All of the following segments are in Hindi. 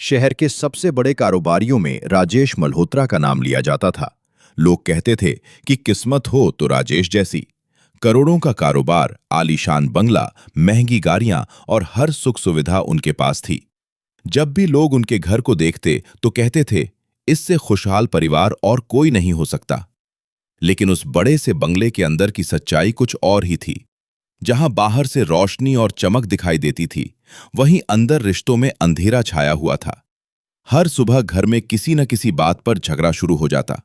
शहर के सबसे बड़े कारोबारियों में राजेश मल्होत्रा का नाम लिया जाता था। लोग कहते थे कि किस्मत हो तो राजेश जैसी। करोड़ों का कारोबार, आलीशान बंगला, महंगी गाड़ियां और हर सुख सुविधा उनके पास थी। जब भी लोग उनके घर को देखते तो कहते थे, इससे खुशहाल परिवार और कोई नहीं हो सकता। लेकिन उस बड़े से बंगले के अंदर की सच्चाई कुछ और ही थी। जहां बाहर से रोशनी और चमक दिखाई देती थी, वहीं अंदर रिश्तों में अंधेरा छाया हुआ था। हर सुबह घर में किसी न किसी बात पर झगड़ा शुरू हो जाता।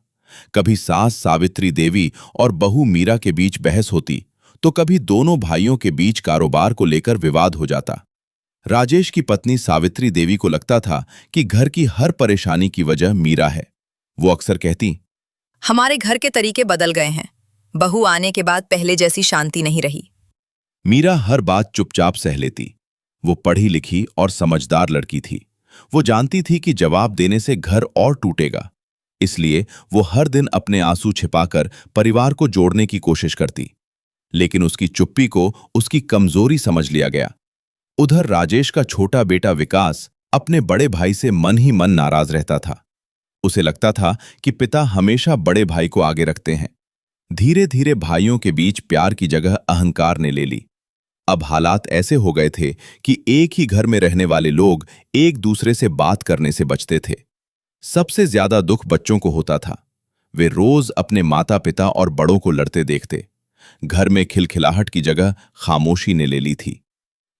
कभी सास सावित्री देवी और बहू मीरा के बीच बहस होती, तो कभी दोनों भाइयों के बीच कारोबार को लेकर विवाद हो जाता। राजेश की पत्नी सावित्री देवी को लगता था कि घर की हर परेशानी की वजह मीरा है। वो अक्सर कहती, हमारे घर के तरीके बदल गए हैं। बहू आने के बाद पहले जैसी शांति नहीं रही। मीरा हर बात चुपचाप सह लेती। वो पढ़ी लिखी और समझदार लड़की थी। वो जानती थी कि जवाब देने से घर और टूटेगा। इसलिए वो हर दिन अपने आंसू छिपाकर परिवार को जोड़ने की कोशिश करती। लेकिन उसकी चुप्पी को उसकी कमजोरी समझ लिया गया। उधर राजेश का छोटा बेटा विकास अपने बड़े भाई से मन ही मन नाराज रहता था। उसे लगता था कि पिता हमेशा बड़े भाई को आगे रखते हैं। धीरे धीरे भाइयों के बीच प्यार की जगह अहंकार ने ले ली। अब हालात ऐसे हो गए थे कि एक ही घर में रहने वाले लोग एक दूसरे से बात करने से बचते थे। सबसे ज्यादा दुख बच्चों को होता था। वे रोज अपने माता पिता और बड़ों को लड़ते देखते। घर में खिलखिलाहट की जगह खामोशी ने ले ली थी।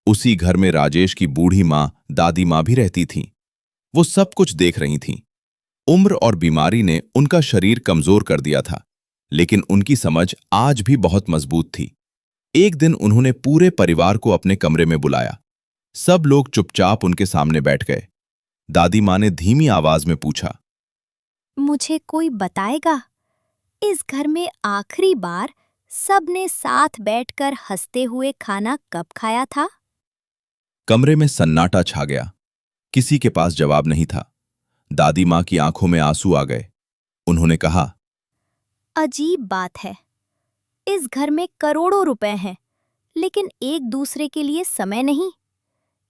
उसी घर में राजेश की बूढ़ी माँ, दादी माँ भी रहती थीं। वो सब कुछ देख रही थीं। उम्र और बीमारी ने उनका शरीर कमजोर कर दिया था, लेकिन उनकी समझ आज भी बहुत मजबूत थी। एक दिन उन्होंने पूरे परिवार को अपने कमरे में बुलाया। सब लोग चुपचाप उनके सामने बैठ गए। दादी माँ ने धीमी आवाज में पूछा, मुझे कोई बताएगा, इस घर में आखिरी बार सबने साथ बैठकर हंसते हुए खाना कब खाया था? कमरे में सन्नाटा छा गया। किसी के पास जवाब नहीं था। दादी माँ की आंखों में आंसू आ गए। उन्होंने कहा, अजीब बात है, इस घर में करोड़ों रुपए हैं, लेकिन एक दूसरे के लिए समय नहीं।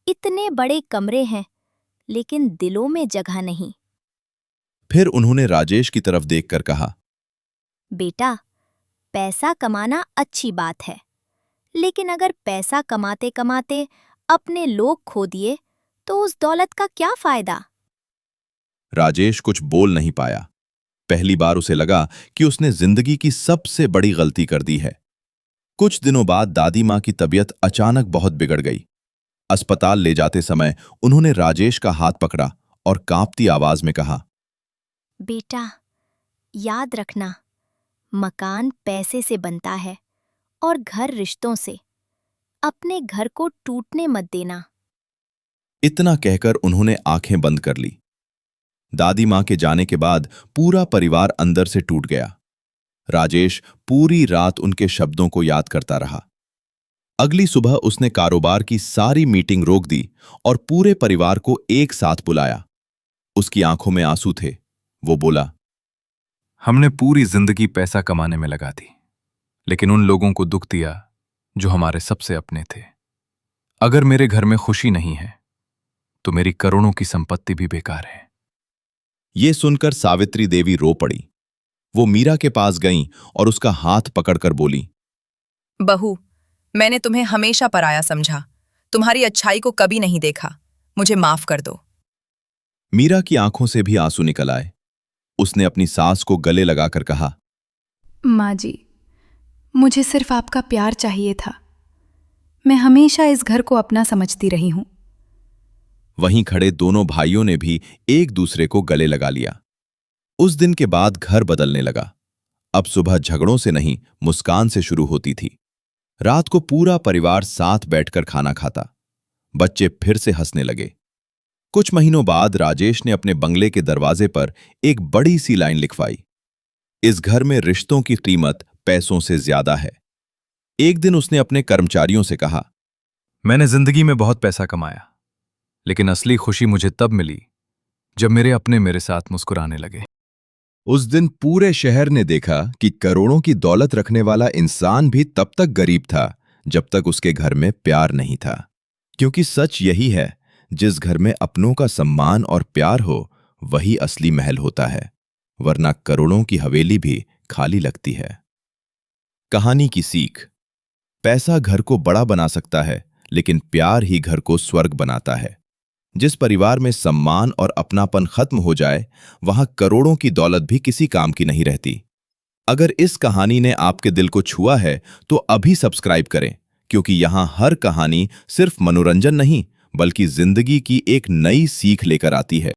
इतने बड़े कमरे हैं, लेकिन दिलों में जगह नहीं। फिर उन्होंने राजेश की तरफ देखकर कहा, बेटा, पैसा कमाना अच्छी बात है, लेकिन अगर पैसा कमाते कमाते अपने लोग खो दिए तो उस दौलत का क्या फायदा? राजेश कुछ बोल नहीं पाया। पहली बार उसे लगा कि उसने जिंदगी की सबसे बड़ी गलती कर दी है। कुछ दिनों बाद दादी माँ की तबीयत अचानक बहुत बिगड़ गई। अस्पताल ले जाते समय उन्होंने राजेश का हाथ पकड़ा और कांपती आवाज में कहा, बेटा, याद रखना, मकान पैसे से बनता है और घर रिश्तों से। अपने घर को टूटने मत देना। इतना कहकर उन्होंने आंखें बंद कर ली। दादी माँ के जाने के बाद पूरा परिवार अंदर से टूट गया। राजेश पूरी रात उनके शब्दों को याद करता रहा। अगली सुबह उसने कारोबार की सारी मीटिंग रोक दी और पूरे परिवार को एक साथ बुलाया। उसकी आंखों में आंसू थे। वो बोला, हमने पूरी जिंदगी पैसा कमाने में लगा दी, लेकिन उन लोगों को दुख दिया जो हमारे सबसे अपने थे। अगर मेरे घर में खुशी नहीं है तो मेरी करोड़ों की संपत्ति भी बेकार है। ये सुनकर सावित्री देवी रो पड़ी। वो मीरा के पास गईं और उसका हाथ पकड़कर बोली, बहू, मैंने तुम्हें हमेशा पराया समझा। तुम्हारी अच्छाई को कभी नहीं देखा। मुझे माफ कर दो। मीरा की आंखों से भी आंसू निकल आए। उसने अपनी सास को गले लगाकर कहा, माँ जी, मुझे सिर्फ आपका प्यार चाहिए था। मैं हमेशा इस घर को अपना समझती रही हूं। वहीं खड़े दोनों भाइयों ने भी एक दूसरे को गले लगा लिया। उस दिन के बाद घर बदलने लगा। अब सुबह झगड़ों से नहीं, मुस्कान से शुरू होती थी। रात को पूरा परिवार साथ बैठकर खाना खाता। बच्चे फिर से हंसने लगे। कुछ महीनों बाद राजेश ने अपने बंगले के दरवाजे पर एक बड़ी सी लाइन लिखवाई, इस घर में रिश्तों की कीमत पैसों से ज्यादा है। एक दिन उसने अपने कर्मचारियों से कहा, मैंने जिंदगी में बहुत पैसा कमाया, लेकिन असली खुशी मुझे तब मिली जब मेरे अपने मेरे साथ मुस्कुराने लगे। उस दिन पूरे शहर ने देखा कि करोड़ों की दौलत रखने वाला इंसान भी तब तक गरीब था जब तक उसके घर में प्यार नहीं था। क्योंकि सच यही है, जिस घर में अपनों का सम्मान और प्यार हो वही असली महल होता है, वरना करोड़ों की हवेली भी खाली लगती है। कहानी की सीख। पैसा घर को बड़ा बना सकता है, लेकिन प्यार ही घर को स्वर्ग बनाता है। जिस परिवार में सम्मान और अपनापन खत्म हो जाए, वहां करोड़ों की दौलत भी किसी काम की नहीं रहती। अगर इस कहानी ने आपके दिल को छुआ है तो अभी सब्सक्राइब करें, क्योंकि यहां हर कहानी सिर्फ मनोरंजन नहीं बल्कि जिंदगी की एक नई सीख लेकर आती है।